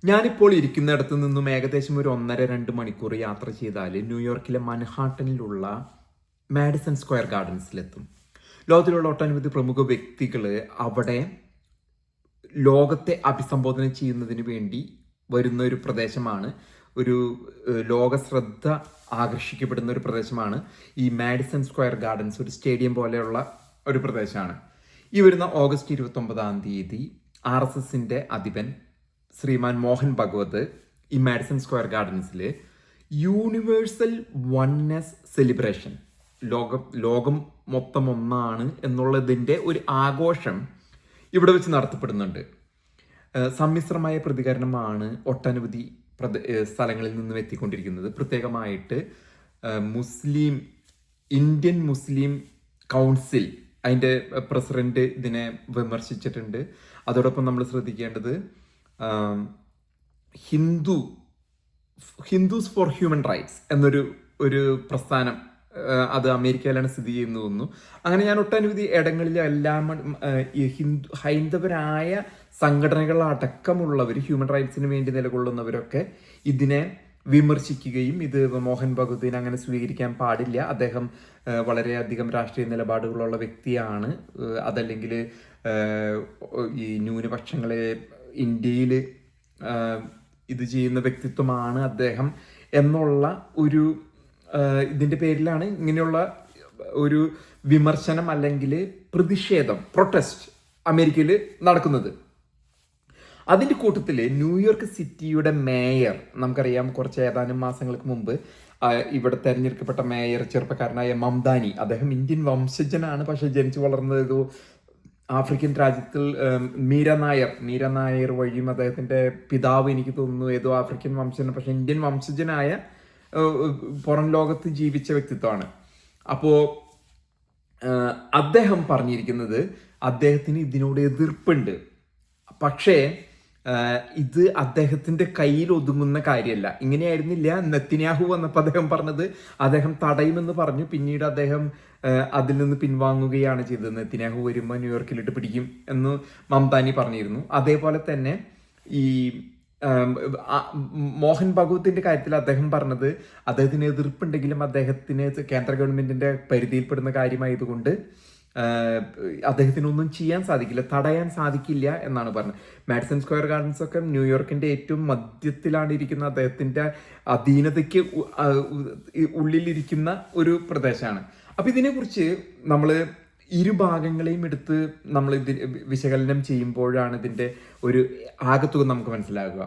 ഞാനിപ്പോൾ ഇരിക്കുന്നിടത്ത് നിന്നും ഏകദേശം ഒരു 1.5-2 മണിക്കൂർ യാത്ര ചെയ്താൽ ന്യൂയോർക്കിലെ മൻഹാട്ടനിലുള്ള മാഡിസൺ സ്ക്വയർ ഗാർഡൻസിലെത്തും. ലോകത്തിലുള്ള ഒട്ടനവധി പ്രമുഖ വ്യക്തികൾ അവിടെ ലോകത്തെ അഭിസംബോധന ചെയ്യുന്നതിന് വേണ്ടി വരുന്ന ഒരു പ്രദേശമാണ്. ഒരു ലോക ശ്രദ്ധ ആകർഷിക്കപ്പെടുന്ന ഒരു പ്രദേശമാണ് ഈ മാഡിസൺ സ്ക്വയർ ഗാർഡൻസ്. ഒരു സ്റ്റേഡിയം പോലെയുള്ള ഒരു പ്രദേശമാണ്. ഈ വരുന്ന ഓഗസ്റ്റ് 29 RSSന്റെ അധിപൻ ശ്രീമാൻ മോഹൻ ഭഗവത് ഈ മാഡിസൺ സ്ക്വയർ ഗാർഡൻസിൽ യൂണിവേഴ്സൽ വൺനെസ് സെലിബ്രേഷൻ, ലോകം മൊത്തം ഒന്നാണ് എന്നുള്ളതിൻ്റെ ഒരു ആഘോഷം ഇവിടെ വെച്ച് നടത്തപ്പെടുന്നുണ്ട്. സമ്മിശ്രമായ പ്രതികരണമാണ് ഒട്ടനവധി സ്ഥലങ്ങളിൽ നിന്നും എത്തിക്കൊണ്ടിരിക്കുന്നത്. പ്രത്യേകമായിട്ട് ഇന്ത്യൻ മുസ്ലിം കൗൺസിൽ, അതിൻ്റെ പ്രസിഡന്റ് ഇതിനെ വിമർശിച്ചിട്ടുണ്ട്. അതോടൊപ്പം നമ്മൾ ശ്രദ്ധിക്കേണ്ടത് ഹിന്ദുസ് ഫോർ ഹ്യൂമൻ റൈറ്റ്സ് എന്നൊരു പ്രസ്ഥാനം, അത് അമേരിക്കയിലാണ് സ്ഥിതി ചെയ്യുന്നത് തോന്നുന്നു. അങ്ങനെ ഞാൻ ഒട്ടനവധി ഇടങ്ങളിലെല്ലാം ഈ ഹൈന്ദവരായ സംഘടനകളടക്കമുള്ളവർ, ഹ്യൂമൻ റൈറ്റ്സിന് വേണ്ടി നിലകൊള്ളുന്നവരൊക്കെ ഇതിനെ വിമർശിക്കുകയും ഇത് മോഹൻ ഭഗവതിനെ അങ്ങനെ സ്വീകരിക്കാൻ പാടില്ല, അദ്ദേഹം വളരെയധികം രാഷ്ട്രീയ നിലപാടുകളുള്ള വ്യക്തിയാണ്, അതല്ലെങ്കിൽ ഈ ന്യൂനപക്ഷങ്ങളെ ഇന്ത്യയിൽ ഇത് ചെയ്യുന്ന വ്യക്തിത്വമാണ് അദ്ദേഹം എന്നുള്ള ഒരു ഇതിൻ്റെ പേരിലാണ് ഇങ്ങനെയുള്ള ഒരു വിമർശനം അല്ലെങ്കിൽ പ്രതിഷേധം, പ്രൊട്ടസ്റ്റ് അമേരിക്കയിൽ നടക്കുന്നത്. അതിൻ്റെ കൂട്ടത്തിൽ ന്യൂയോർക്ക് സിറ്റിയുടെ മേയർ, നമുക്കറിയാം ഏതാനും മാസങ്ങൾക്ക് മുമ്പ് ഇവിടെ തെരഞ്ഞെടുക്കപ്പെട്ട മേയർ ചെറുപ്പക്കാരനായ മംദാനി, അദ്ദേഹം ഇന്ത്യൻ വംശജനാണ്, പക്ഷെ ജനിച്ചു വളർന്നത് ഏതോ ആഫ്രിക്കൻ രാജ്യത്തിൽ മീര നായർ വഴിയും അദ്ദേഹത്തിൻ്റെ പിതാവ് എനിക്ക് തോന്നുന്നു ഏതോ ആഫ്രിക്കൻ വംശജൻ, പക്ഷെ ഇന്ത്യൻ വംശജനായ പുറം ലോകത്ത് ജീവിച്ച വ്യക്തിത്വമാണ്. അപ്പോൾ അദ്ദേഹം പറഞ്ഞിരിക്കുന്നത് അദ്ദേഹത്തിന് ഇതിനോട് എതിർപ്പുണ്ട്, പക്ഷേ ഇത് അദ്ദേഹത്തിൻ്റെ കയ്യിൽ ഒതുങ്ങുന്ന കാര്യമല്ല. ഇങ്ങനെയായിരുന്നില്ല നെതന്യാഹു വന്നപ്പോൾ അദ്ദേഹം പറഞ്ഞത്, അദ്ദേഹം തടയുമെന്ന് പറഞ്ഞു, പിന്നീട് അദ്ദേഹം അതിൽ നിന്ന് പിൻവാങ്ങുകയാണ് ചെയ്തത്. നെതന്യാഹു വരുമ്പോൾ ന്യൂയോർക്കിലിട്ട് പിടിക്കും എന്ന് മംദാനി പറഞ്ഞിരുന്നു. അതേപോലെ തന്നെ ഈ മോഹൻ ഭഗവതിന്റെ കാര്യത്തിൽ അദ്ദേഹം പറഞ്ഞത്, അദ്ദേഹത്തിന് എതിർപ്പുണ്ടെങ്കിലും അദ്ദേഹത്തിന് കേന്ദ്ര ഗവൺമെന്റിന്റെ പരിധിയിൽപ്പെടുന്ന കാര്യമായതുകൊണ്ട് അദ്ദേഹത്തിനൊന്നും ചെയ്യാൻ സാധിക്കില്ല, തടയാൻ സാധിക്കില്ല എന്നാണ് പറഞ്ഞത്. മാഡിസൺ സ്ക്വയർ ഗാർഡൻസ് ഒക്കെ ന്യൂയോർക്കിന്റെ ഏറ്റവും മധ്യത്തിലാണ് ഇരിക്കുന്ന, അദ്ദേഹത്തിന്റെ അധീനതയ്ക്ക് ഉള്ളിലിരിക്കുന്ന ഒരു പ്രദേശമാണ്. അപ്പൊ ഇതിനെക്കുറിച്ച് നമ്മൾ ഇരുഭാഗങ്ങളെയും എടുത്ത് നമ്മൾ ഇത് വിശകലനം ചെയ്യുമ്പോഴാണ് ഇതിൻ്റെ ഒരു ആകത്തുക നമുക്ക് മനസ്സിലാകുക.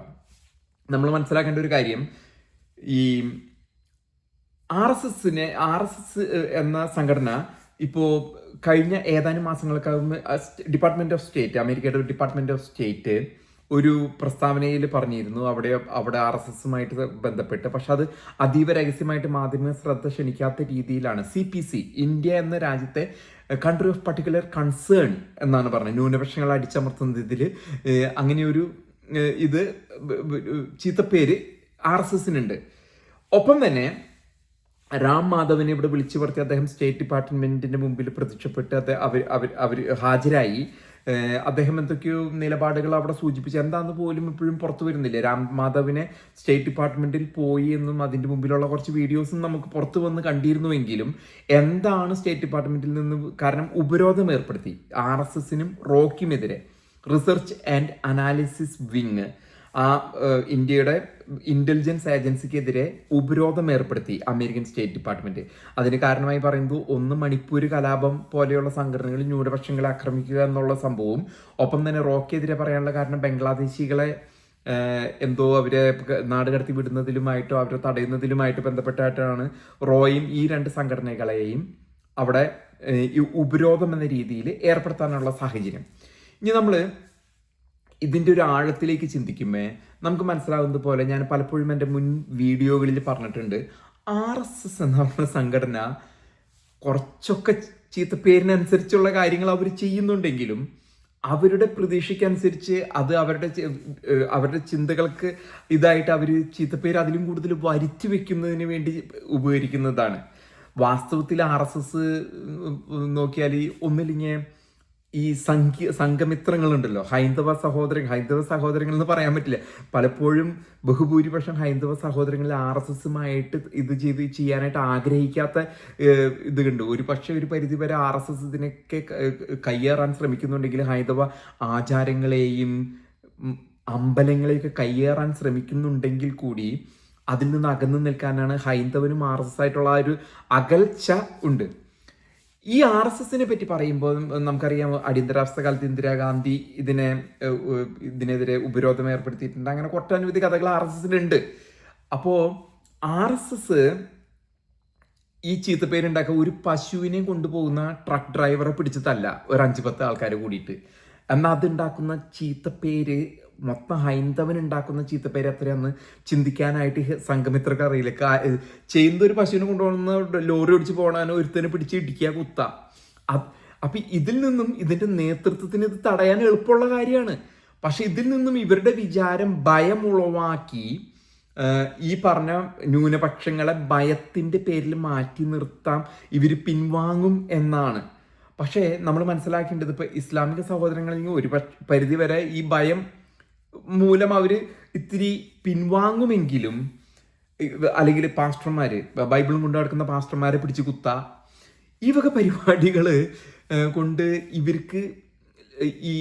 നമ്മൾ മനസ്സിലാക്കേണ്ട ഒരു കാര്യം, ഈ RSS എന്ന സംഘടന ഇപ്പോൾ കഴിഞ്ഞ ഏതാനും മാസങ്ങൾക്കാകും ഡിപ്പാർട്ട്മെന്റ് ഓഫ് സ്റ്റേറ്റ്, അമേരിക്കയുടെ ഡിപ്പാർട്ട്മെന്റ് ഓഫ് സ്റ്റേറ്റ് ഒരു പ്രസ്താവനയിൽ പറഞ്ഞിരുന്നു, അവിടെ RSSുമായിട്ട് ബന്ധപ്പെട്ട്, പക്ഷെ അത് അതീവ രഹസ്യമായിട്ട് മാധ്യമ ശ്രദ്ധ ക്ഷണിക്കാത്ത രീതിയിലാണ് CPC, ഇന്ത്യ എന്ന രാജ്യത്തെ കൺട്രി ഓഫ് പർട്ടിക്കുലർ കൺസേൺ എന്നാണ് പറഞ്ഞത്. ന്യൂനപക്ഷങ്ങളെ അടിച്ചമർത്തുന്നതിൽ അങ്ങനെയൊരു ഇത് ചീത്തപ്പേര് RSSനുണ്ട്. ഒപ്പം തന്നെ രാം മാധവനെ ഇവിടെ വിളിച്ചു വരുത്തി അദ്ദേഹം സ്റ്റേറ്റ് ഡിപ്പാർട്ട്മെന്റിന്റെ മുമ്പിൽ പ്രത്യക്ഷപ്പെട്ട് അവർ ഹാജരായി. അദ്ദേഹം എന്തൊക്കെയോ നിലപാടുകൾ അവിടെ സൂചിപ്പിച്ച്, എന്താന്ന് പോലും ഇപ്പോഴും പുറത്തു വരുന്നില്ല. രാം മാധവിനെ സ്റ്റേറ്റ് ഡിപ്പാർട്ട്മെന്റിൽ പോയി എന്നും അതിന്റെ മുമ്പിലുള്ള കുറച്ച് വീഡിയോസും നമുക്ക് പുറത്തു വന്ന് കണ്ടിരുന്നുവെങ്കിലും എന്താണ് സ്റ്റേറ്റ് ഡിപ്പാർട്ട്മെന്റിൽ നിന്ന്, കാരണം ഉപരോധം ഏർപ്പെടുത്തി RSSനും റോക്കിയുമെതിരെ. റിസർച്ച് ആൻഡ് അനാലിസിസ് വിങ് ഇന്ത്യയുടെ ഇന്റലിജൻസ് ഏജൻസിക്കെതിരെ ഉപരോധം ഏർപ്പെടുത്തി അമേരിക്കൻ സ്റ്റേറ്റ് ഡിപ്പാർട്ട്മെന്റ്. അതിന് കാരണമായി പറയുന്നത്, ഒന്ന് മണിപ്പൂർ കലാപം പോലെയുള്ള സംഘടനകൾ ന്യൂനപക്ഷങ്ങളെ ആക്രമിക്കുക എന്നുള്ള സംഭവവും, ഒപ്പം തന്നെ റോക്കെതിരെ പറയാനുള്ള കാരണം ബംഗ്ലാദേശികളെ എന്തോ അവരെ നാട് കടത്തി വിടുന്നതിലുമായിട്ടോ അവരെ തടയുന്നതിലുമായിട്ട് ബന്ധപ്പെട്ടായിട്ടാണ് റോയും ഈ രണ്ട് സംഘടനകളെയും അവിടെ ഈ ഉപരോധം എന്ന രീതിയിൽ ഏർപ്പെടുത്താനുള്ള സാഹചര്യം. ഇനി നമ്മൾ ഇതിൻ്റെ ഒരു ആഴത്തിലേക്ക് ചിന്തിക്കുമ്പോൾ നമുക്ക് മനസ്സിലാകുന്നത് പോലെ, ഞാൻ പലപ്പോഴും എൻ്റെ മുൻ വീഡിയോകളിൽ പറഞ്ഞിട്ടുണ്ട്, RSS എന്ന് പറഞ്ഞ സംഘടന കുറച്ചൊക്കെ ചീത്തപ്പേരിനനുസരിച്ചുള്ള കാര്യങ്ങൾ അവർ ചെയ്യുന്നുണ്ടെങ്കിലും അവരുടെ പ്രതീക്ഷയ്ക്കനുസരിച്ച് അത് അവരുടെ ചിന്തകൾക്ക് ഇതായിട്ട് അവർ ചീത്തപ്പേര് അതിലും കൂടുതൽ വരുത്തി വെക്കുന്നതിന് വേണ്ടി ഉപകരിക്കുന്നതാണ്. വാസ്തവത്തിൽ RSS നോക്കിയാൽ ഒന്നില്ലെങ്കിൽ ഈ സംഘമിത്രങ്ങളുണ്ടല്ലോ, ഹൈന്ദവ സഹോദരങ്ങൾ എന്ന് പറയാൻ പറ്റില്ല. പലപ്പോഴും ബഹുഭൂരിപക്ഷം ഹൈന്ദവ സഹോദരങ്ങളിൽ RSSുമായിട്ട് ഇത് ചെയ്യാനായിട്ട് ആഗ്രഹിക്കാത്ത ഇത് കണ്ടു. ഒരു പക്ഷേ ഒരു പരിധിവരെ RSS ഇതിനൊക്കെ കയ്യേറാൻ ശ്രമിക്കുന്നുണ്ടെങ്കിൽ ഹൈന്ദവ ആചാരങ്ങളെയും അമ്പലങ്ങളെയൊക്കെ കയ്യേറാൻ ശ്രമിക്കുന്നുണ്ടെങ്കിൽ കൂടി അതിൽ നിന്ന് അകന്നു നിൽക്കാനാണ് ഹൈന്ദവനും RSS ആയിട്ടുള്ള ആ ഒരു അകൽച്ച ഉണ്ട്. ഈ RSSനെ പറ്റി പറയുമ്പോൾ നമുക്കറിയാം, അടിയന്തരാവസ്ഥ കാലത്ത് ഇന്ദിരാഗാന്ധി ഇതിനെതിരെ ഉപരോധം ഏർപ്പെടുത്തിയിട്ടുണ്ട്. അങ്ങനെ ഒട്ടനവധി കഥകൾ RSSനുണ്ട്. അപ്പോൾ RSS ഈ ചീത്തപ്പേരുണ്ടാക്കുക ഒരു പശുവിനെയും കൊണ്ടുപോകുന്ന ട്രക്ക് ഡ്രൈവറെ പിടിച്ചിട്ടല്ല, ഒരു 5-10 ആൾക്കാർ കൂടിയിട്ട്. എന്നാൽ അതുണ്ടാക്കുന്ന ചീത്തപ്പേര്, മൊത്തം ഹൈന്ദവനുണ്ടാക്കുന്ന ചീത്തപ്പേര് എത്രയാന്ന് ചിന്തിക്കാനായിട്ട് സംഘമിത്രക്ക് അറിയില്ല. ചെയ്യുന്ന ഒരു പശുവിനെ കൊണ്ടുപോകുന്ന ലോറി ഓടിച്ച് പോകാനോ ഒരുത്തനെ പിടിച്ച് ഇടിക്കുക, കുത്ത. അപ്പം ഇതിൽ നിന്നും ഇതിൻ്റെ നേതൃത്വത്തിന് ഇത് തടയാൻ എളുപ്പമുള്ള കാര്യമാണ്. പക്ഷെ ഇതിൽ നിന്നും ഇവരുടെ വിചാരം ഭയം ഉളവാക്കി ഈ പറഞ്ഞ ന്യൂനപക്ഷങ്ങളെ ഭയത്തിൻ്റെ പേരിൽ മാറ്റി നിർത്താം, ഇവർ പിൻവാങ്ങും എന്നാണ്. പക്ഷേ നമ്മൾ മനസ്സിലാക്കേണ്ടത്, ഇപ്പോൾ ഇസ്ലാമിക സഹോദരങ്ങളിൽ ഒരു പരിധി വരെ ഈ ഭയം മൂലം അവർ ഇത്തിരി പിൻവാങ്ങുമെങ്കിലും, അല്ലെങ്കിൽ പാസ്റ്റർമാർ, ബൈബിളും കൊണ്ട് നടക്കുന്ന പാസ്റ്റർമാരെ പിടിച്ച് കുത്ത, ഈ വക പരിപാടികൾ കൊണ്ട് ഇവർക്ക് ഈ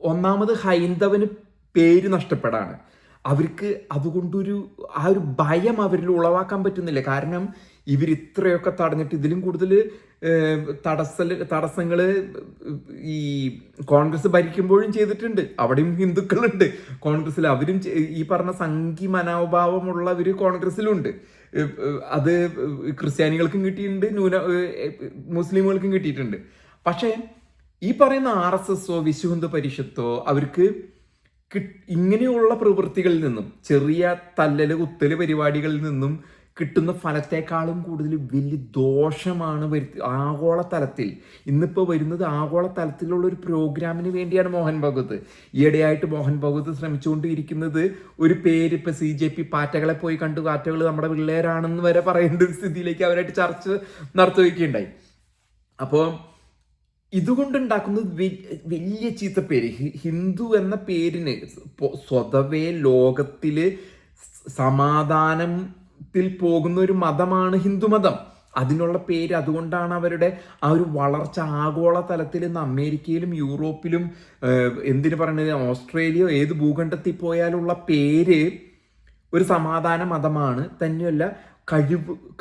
ഒന്നാമത് ഹൈന്ദവന് പേര് നഷ്ടപ്പെടാണ്. അവർക്ക് അതുകൊണ്ടൊരു ആ ഒരു ഭയം അവരിൽ ഉളവാക്കാൻ പറ്റുന്നില്ല. കാരണം ഇവർ ഇത്രയൊക്കെ തടഞ്ഞിട്ട് ഇതിലും കൂടുതൽ തടസ്സങ്ങൾ ഈ കോൺഗ്രസ് ഭരിക്കുമ്പോഴും ചെയ്തിട്ടുണ്ട്. അവിടെയും ഹിന്ദുക്കളുണ്ട് കോൺഗ്രസ്സിൽ. അവരും ഈ പറഞ്ഞ സംഘി മനോഭാവമുള്ളവർ കോൺഗ്രസ്സിലുണ്ട്. അത് ക്രിസ്ത്യാനികൾക്കും കിട്ടിയിട്ടുണ്ട്, മുസ്ലിമുകൾക്കും കിട്ടിയിട്ടുണ്ട്. പക്ഷേ ഈ പറയുന്ന RSSോ വിശ്വ ഹിന്ദു പരിഷത്തോ അവർക്ക് ഇങ്ങനെയുള്ള പ്രവൃത്തികളിൽ നിന്നും, ചെറിയ തല്ലല് കുത്തല് പരിപാടികളിൽ നിന്നും കിട്ടുന്ന ഫലത്തെക്കാളും കൂടുതൽ വലിയ ദോഷമാണ് ആഗോളതലത്തിൽ. ഇന്നിപ്പോൾ വരുന്നത് ആഗോളതലത്തിലുള്ള ഒരു പ്രോഗ്രാമിന് വേണ്ടിയാണ് മോഹൻ ഭഗവത്. ഈയിടെയായിട്ട് മോഹൻ ഭഗവത് ശ്രമിച്ചുകൊണ്ടിരിക്കുന്നത് ഒരു പേര്, ഇപ്പം CJP പാറ്റകളെ പോയി കണ്ടു, പാറ്റകൾ നമ്മുടെ പിള്ളേരാണെന്ന് വരെ പറയേണ്ട ഒരു സ്ഥിതിയിലേക്ക് അവരായിട്ട് ചർച്ച നടത്തുകയുണ്ടായി. അപ്പോൾ ഇതുകൊണ്ടുണ്ടാക്കുന്നത് വലിയ ചീത്തപ്പേര്. ഹിന്ദു എന്ന പേരിന് സ്വതവേ ലോകത്തിൽ സമാധാനത്തിൽ പോകുന്ന ഒരു മതമാണ് ഹിന്ദുമതം. അതിനുള്ള പേര്, അതുകൊണ്ടാണ് അവരുടെ ആ ഒരു വളർച്ച ആഗോള തലത്തിൽ ഇന്ന് അമേരിക്കയിലും യൂറോപ്പിലും എന്തിനു പറയുന്നത്, ഓസ്ട്രേലിയ, ഏത് ഭൂഖണ്ഡത്തിൽ പോയാലുള്ള പേര് ഒരു സമാധാന മതമാണ്. തന്നെയല്ല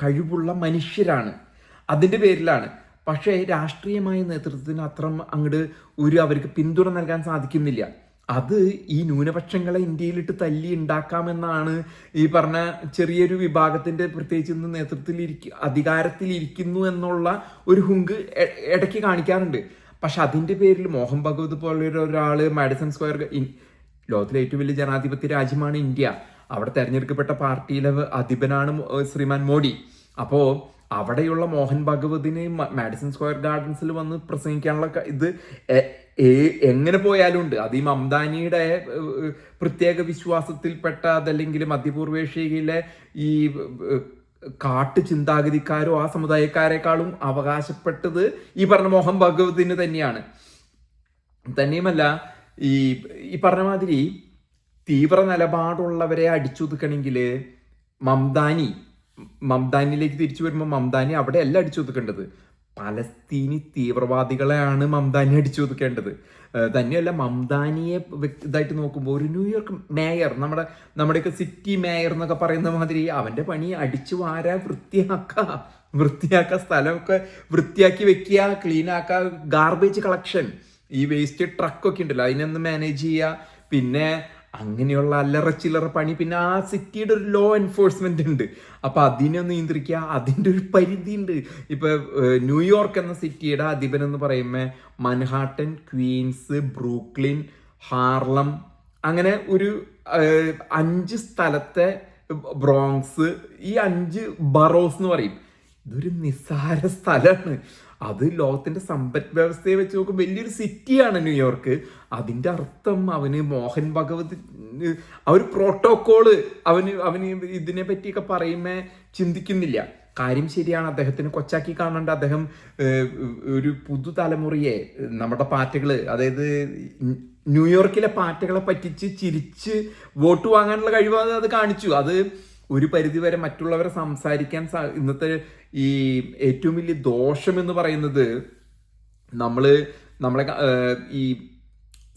കഴിവുള്ള മനുഷ്യരാണ്, അതിൻ്റെ പേരിലാണ്. പക്ഷേ രാഷ്ട്രീയമായ നേതൃത്വത്തിന് അത്ര അങ്ങോട്ട് അവർക്ക് പിന്തുണ നൽകാൻ സാധിക്കുന്നില്ല. അത് ഈ ന്യൂനപക്ഷങ്ങളെ ഇന്ത്യയിലിട്ട് തല്ലി ഉണ്ടാക്കാമെന്നാണ് ഈ പറഞ്ഞ ചെറിയൊരു വിഭാഗത്തിൻ്റെ, പ്രത്യേകിച്ച് ഇന്ന് അധികാരത്തിലിരിക്കുന്നു എന്നുള്ള ഒരു ഹുങ്ക് ഇടയ്ക്ക് കാണിക്കാറുണ്ട്. പക്ഷെ അതിൻ്റെ പേരിൽ മോഹൻ ഭഗവത് പോലൊരു ഒരാൾ മാഡിസൺ സ്ക്വയർ, ലോകത്തിലെ ഏറ്റവും വലിയ ജനാധിപത്യ രാജ്യമാണ് ഇന്ത്യ, അവിടെ തെരഞ്ഞെടുക്കപ്പെട്ട പാർട്ടിയിലെ അധിപനാണ് ശ്രീമാൻ മോഡി. അപ്പോൾ അവിടെയുള്ള മോഹൻ ഭഗവതിന് മാഡിസൺ സ്ക്വയർ ഗാർഡൻസിൽ വന്ന് പ്രസംഗിക്കാനുള്ള ഇത് എങ്ങനെ പോയാലും ഉണ്ട്. അത് ഈ മംദാനിയുടെ പ്രത്യേക വിശ്വാസത്തിൽപ്പെട്ട, അതല്ലെങ്കിൽ മധ്യപൂർവേഷ്യയിലെ ഈ കാട്ടു ചിന്താഗതിക്കാരോ ആ സമുദായക്കാരെക്കാളും അവകാശപ്പെട്ടത് ഈ പറഞ്ഞ മോഹൻ ഭഗവതിന് തന്നെയാണ്. തന്നെയുമല്ല, ഈ പറഞ്ഞ മാതിരി തീവ്ര നിലപാടുള്ളവരെ അടിച്ചൊതുക്കണമെങ്കിൽ മംദാനിലേക്ക് തിരിച്ചു വരുമ്പോൾ മംദാനി അവിടെ അല്ല അടിച്ചൊതുക്കേണ്ടത്, പലസ്തീനി തീവ്രവാദികളെയാണ് മംദാനി അടിച്ചൊതുക്കേണ്ടത്. തന്നെയല്ല, മംദാനിയെ ഇതായിട്ട് നോക്കുമ്പോൾ ഒരു ന്യൂയോർക്ക് മേയർ, നമ്മുടെയൊക്കെ സിറ്റി മേയർ എന്നൊക്കെ പറയുന്ന മാതിരി അവൻ്റെ പണി അടിച്ചു വാരാ, വൃത്തിയാക്കുക, സ്ഥലമൊക്കെ വൃത്തിയാക്കി വെക്കുക, ക്ലീൻ ആക്കുക, ഗാർബേജ് കളക്ഷൻ, ഈ വേസ്റ്റ് ട്രക്കൊക്കെ ഉണ്ടല്ലോ അതിനൊന്ന് മാനേജ് ചെയ്യുക, പിന്നെ അങ്ങനെയുള്ള അല്ലറ ചില്ലറ പണി. പിന്നെ ആ സിറ്റിയുടെ ഒരു ലോ എൻഫോഴ്സ്മെന്റ് ഉണ്ട്, അപ്പൊ അതിനെ നിയന്ത്രിക്കുക, അതിൻ്റെ ഒരു പരിധി ഉണ്ട്. ഇപ്പൊ ന്യൂയോർക്ക് എന്ന സിറ്റിയുടെ അധിപൻ എന്ന് പറയുമ്പോൾ മൻഹാട്ടൻ, ക്വീൻസ്, ബ്രൂക്ലിൻ, ഹാർലം, അങ്ങനെ ഒരു 5 സ്ഥലത്തെ, ബ്രോങ്സ്, ഈ 5 ബറോസ് എന്ന് പറയും. ഇതൊരു നിസ്സാര സ്ഥലമാണ്. അത് ലോകത്തിന്റെ സമ്പദ് വ്യവസ്ഥയെ വെച്ച് നോക്കുമ്പോൾ വലിയൊരു സിറ്റിയാണ് ന്യൂയോർക്ക്. അതിൻ്റെ അർത്ഥം അവന് മോഹൻ ഭഗവത് ആ ഒരു പ്രോട്ടോക്കോള് അവന് ഇതിനെ പറ്റിയൊക്കെ പറയുമ്പോൾ ചിന്തിക്കുന്നില്ല. കാര്യം ശരിയാണ്, അദ്ദേഹത്തിന് കൊച്ചാക്കി കാണേണ്ട. അദ്ദേഹം ഒരു പുതുതലമുറയെ നമ്മുടെ പാർട്ടികള്, അതായത് ന്യൂയോർക്കിലെ പാർട്ടികളെ പറ്റിച്ച് ചിരിച്ച് വോട്ട് വാങ്ങാനുള്ള കഴിവ് അത് കാണിച്ചു. അത് ഒരു പരിധിവരെ മറ്റുള്ളവരെ സംസാരിക്കാൻ ഇന്നത്തെ ഈ ഏറ്റവും വലിയ ദോഷം എന്ന് പറയുന്നത് നമ്മളെ ഈ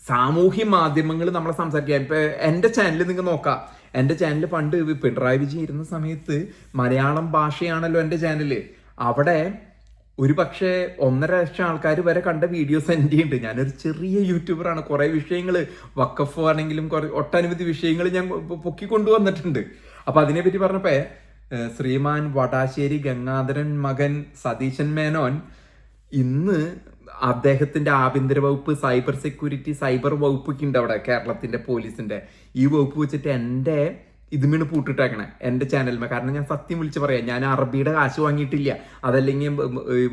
സാമൂഹ്യ മാധ്യമങ്ങൾ നമ്മളെ സംസാരിക്കാൻ. ഇപ്പൊ എൻ്റെ ചാനൽ നിങ്ങൾ നോക്കാം, എൻ്റെ ചാനൽ പണ്ട് പിണറായി വിജയൻ ഇരുന്ന സമയത്ത് മലയാളം ഭാഷയാണല്ലോ എൻ്റെ ചാനല്. അവിടെ ഒരു പക്ഷേ 1.5 ലക്ഷം ആൾക്കാർ വരെ കണ്ട വീഡിയോസ് എൻ്റെ ഉണ്ട്. ഞാനൊരു ചെറിയ യൂട്യൂബറാണ്. കുറേ വിഷയങ്ങൾ വഖഫ് ആണെങ്കിലും ഒട്ടനവധി വിഷയങ്ങൾ ഞാൻ പൊക്കിക്കൊണ്ടുവന്നിട്ടുണ്ട്. അപ്പൊ അതിനെപ്പറ്റി പറഞ്ഞപ്പോ ശ്രീമാൻ വടാശ്ശേരി ഗംഗാധരൻ മകൻ സതീശൻ മേനോൻ ഇന്ന് അദ്ദേഹത്തിന്റെ ആഭ്യന്തര വകുപ്പ്, സൈബർ സെക്യൂരിറ്റി, സൈബർ വകുപ്പൊക്കെ ഉണ്ട് അവിടെ കേരളത്തിന്റെ പോലീസിന്റെ. ഈ വകുപ്പ് വെച്ചിട്ട് എൻ്റെ ഇതുമീണ് പൂട്ടിട്ടേക്കണേ എൻ്റെ ചാനലിൽ. കാരണം ഞാൻ സത്യം വിളിച്ച് പറയാം, ഞാൻ അറബിയുടെ കാശ് വാങ്ങിയിട്ടില്ല, അതല്ലെങ്കിൽ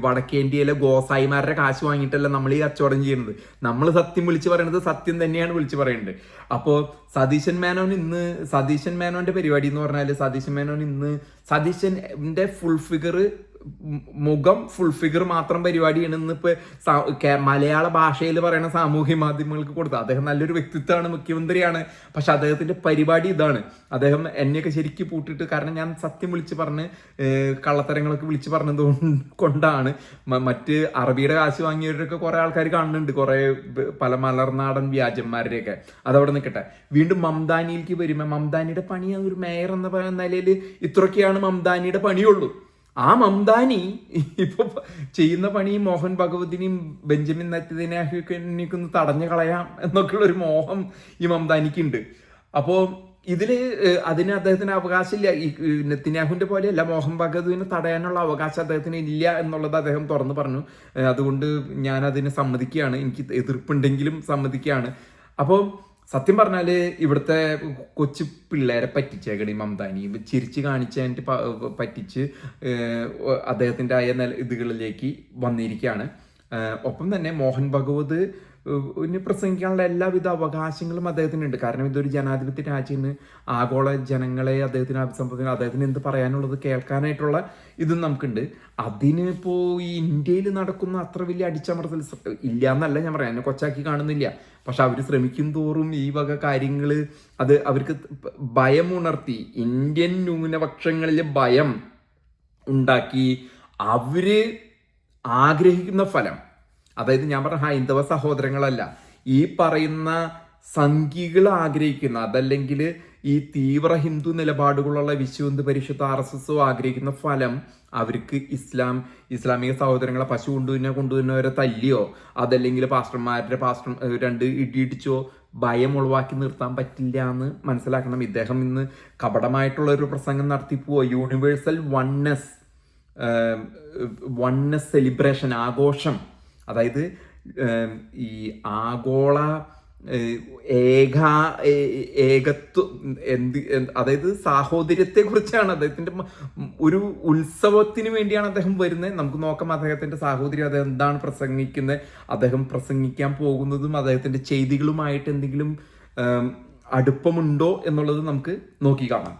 വടക്കേന്ത്യയിലെ ഗോസായിമാരുടെ കാശ് വാങ്ങിയിട്ടല്ല നമ്മൾ ഈ കച്ചവടം ചെയ്യുന്നത്. നമ്മൾ സത്യം വിളിച്ച് പറയുന്നത് സത്യം തന്നെയാണ് വിളിച്ച് പറയുന്നത്. അപ്പോൾ സതീശൻ മേനോന്റെ പരിപാടി എന്ന് പറഞ്ഞാൽ, സതീശൻ മേനോൻ ഇന്ന് സതീശന്റെ ഫുൾ ഫിഗർ മുഖം ഫുൾ ഫിഗർ മാത്രം പരിപാടിയാണ് ഇന്നിപ്പോ മലയാള ഭാഷയിൽ പറയുന്ന സാമൂഹ്യ മാധ്യമങ്ങൾക്ക് കൊടുത്തത്. അദ്ദേഹം നല്ലൊരു വ്യക്തിത്വമാണ്, മുഖ്യമന്ത്രിയാണ്. പക്ഷെ അദ്ദേഹത്തിന്റെ പരിപാടി ഇതാണ്. അദ്ദേഹം എന്നെയൊക്കെ ശരിക്കും പൂട്ടിട്ട്, കാരണം ഞാൻ സത്യം വിളിച്ച് പറഞ്ഞ് കള്ളത്തരങ്ങളൊക്കെ വിളിച്ച് പറഞ്ഞത് കൊണ്ടാണ്. മറ്റ് അറബിയുടെ കാശ് വാങ്ങിയവരൊക്കെ കുറെ ആൾക്കാർ കാണുന്നുണ്ട്, കുറെ പല മലർനാടൻ വ്യാജന്മാരുടെയൊക്കെ. അതവിടെ നിൽക്കട്ടെ. വീണ്ടും മംദാനിയിലേക്ക് വരുമ്പോൾ മംദാനിയുടെ പണി ഒരു മേയർ എന്ന നിലയിൽ ഇത്രയൊക്കെയാണ് മംദാനിയുടെ പണിയുള്ളൂ. ആ മംദാനി ഇപ്പൊ ചെയ്യുന്ന പണി മോഹൻ ഭഗവതിനെയും ബെഞ്ചമിൻ നെതന്യാഹുവിനെയൊക്കെ ഒന്ന് തടഞ്ഞു കളയാം എന്നൊക്കെയുള്ള ഒരു മോഹം ഈ മംദാനിക്കുണ്ട്. അപ്പോൾ ഇതില് അതിന് അദ്ദേഹത്തിന് അവകാശമില്ല. ഈ നെതന്യാഹുവിന്റെ പോലെയല്ല, മോഹൻ ഭഗവതിനെ തടയാനുള്ള അവകാശം അദ്ദേഹത്തിന് ഇല്ല എന്നുള്ളത് അദ്ദേഹം തുറന്നു പറഞ്ഞു. അതുകൊണ്ട് ഞാൻ അതിനെ സമ്മതിക്കുകയാണ്, എനിക്ക് എതിർപ്പുണ്ടെങ്കിലും സമ്മതിക്കുകയാണ്. അപ്പോൾ സത്യം പറഞ്ഞാല് ഇവിടുത്തെ കൊച്ചു പിള്ളേരെ പറ്റിച്ചേക്കണ ഈ മംദാനി ചിരിച്ച് കാണിച്ച് പറ്റിച്ച് അദ്ദേഹത്തിൻ്റെ ആയ ഇതുകളിലേക്ക് വന്നിരിക്കുകയാണ്. ഒപ്പം തന്നെ മോഹൻ ഭഗവത് പ്രസംഗിക്കാനുള്ള എല്ലാവിധ അവകാശങ്ങളും അദ്ദേഹത്തിനുണ്ട്. കാരണം ഇതൊരു ജനാധിപത്യ രാജ്യത്തിന് ആഗോള ജനങ്ങളെ അദ്ദേഹത്തിന് അഭിസംബോധന, അദ്ദേഹത്തിന് എന്ത് പറയാനുള്ളത് കേൾക്കാനായിട്ടുള്ള ഇതും നമുക്കുണ്ട്. അതിനിപ്പോൾ ഈ ഇന്ത്യയിൽ നടക്കുന്ന അത്ര വലിയ അടിച്ചമർത്തൽ ഇല്ല എന്നല്ല ഞാൻ പറയാം, എന്നെ കൊച്ചാക്കി കാണുന്നില്ല. പക്ഷെ അവർ ശ്രമിക്കും തോറും ഈ വക കാര്യങ്ങൾ അത് അവർക്ക് ഭയമുണർത്തി, ഇന്ത്യൻ ന്യൂനപക്ഷങ്ങളിൽ ഭയം ഉണ്ടാക്കി അവര് ആഗ്രഹിക്കുന്ന ഫലം, അതായത് ഞാൻ പറഞ്ഞ ഹൈന്ദവ സഹോദരങ്ങളല്ല, ഈ പറയുന്ന സംഘികൾ ആഗ്രഹിക്കുന്ന, അതല്ലെങ്കിൽ ഈ തീവ്ര ഹിന്ദു നിലപാടുകളുള്ള വിശ്വ പരിഷത്ത് RSS ആഗ്രഹിക്കുന്ന ഫലം അവർക്ക് ഇസ്ലാമിക സഹോദരങ്ങളെ പശു കൊണ്ടുവന്നവരെ തല്ലിയോ, അതല്ലെങ്കിൽ പാസ്റ്റർ രണ്ട് ഇടിച്ചോ ഭയം ഉളവാക്കി നിർത്താൻ പറ്റില്ല എന്ന് മനസ്സിലാക്കണം. ഇദ്ദേഹം ഇന്ന് കപടമായിട്ടുള്ള ഒരു പ്രസംഗം നടത്തിപ്പോ യൂണിവേഴ്സൽ വൺനെസ് സെലിബ്രേഷൻ, ആഘോഷം, അതായത് ഈ ആഗോള ഏകത്വം അതായത് സാഹോദര്യത്തെ കുറിച്ചാണ്. അദ്ദേഹത്തിന്റെ ഒരു ഉത്സവത്തിന് വേണ്ടിയാണ് അദ്ദേഹം വരുന്നത്. നമുക്ക് നോക്കാം അദ്ദേഹത്തിന്റെ സാഹോദര്യം, അദ്ദേഹം എന്താണ് പ്രസംഗിക്കുന്നത്, അദ്ദേഹം പ്രസംഗിക്കാൻ പോകുന്നതും അദ്ദേഹത്തിന്റെ ചെയ്തികളുമായിട്ട് എന്തെങ്കിലും അടുപ്പമുണ്ടോ എന്നുള്ളത് നമുക്ക് നോക്കി കാണാം.